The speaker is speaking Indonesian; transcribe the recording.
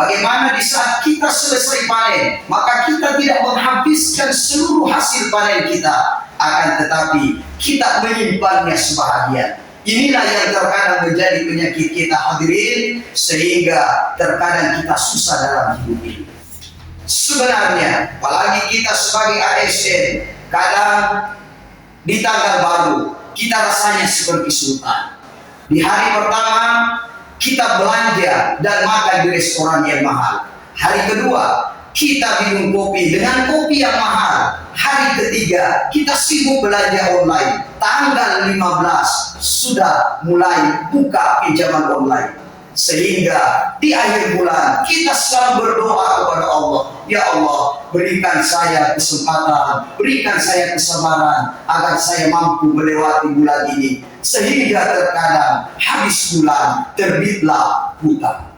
Bagaimana di saat kita selesai panen, maka kita tidak menghabiskan seluruh hasil panen kita, akan tetapi kita menyimpannya sebahagian. Inilah yang terkadang menjadi penyakit kita hadirin, sehingga terkadang kita susah dalam hidup ini. Sebenarnya, apalagi kita sebagai ASN, kadang di tanggal baru kita rasanya seperti sultan. Di hari pertama kita belanja dan makan di restoran yang mahal. Hari kedua kita minum kopi dengan kopi yang mahal. Hari ketiga kita sibuk belanja online. Tanggal 15 sudah mulai buka pinjaman online. Sehingga di akhir bulan kita selalu berdoa kepada Allah, ya Allah, berikan saya kesempatan, berikan saya kesabaran agar saya mampu melewati bulan ini. Sehingga terkadang habis bulan terbitlah hutang.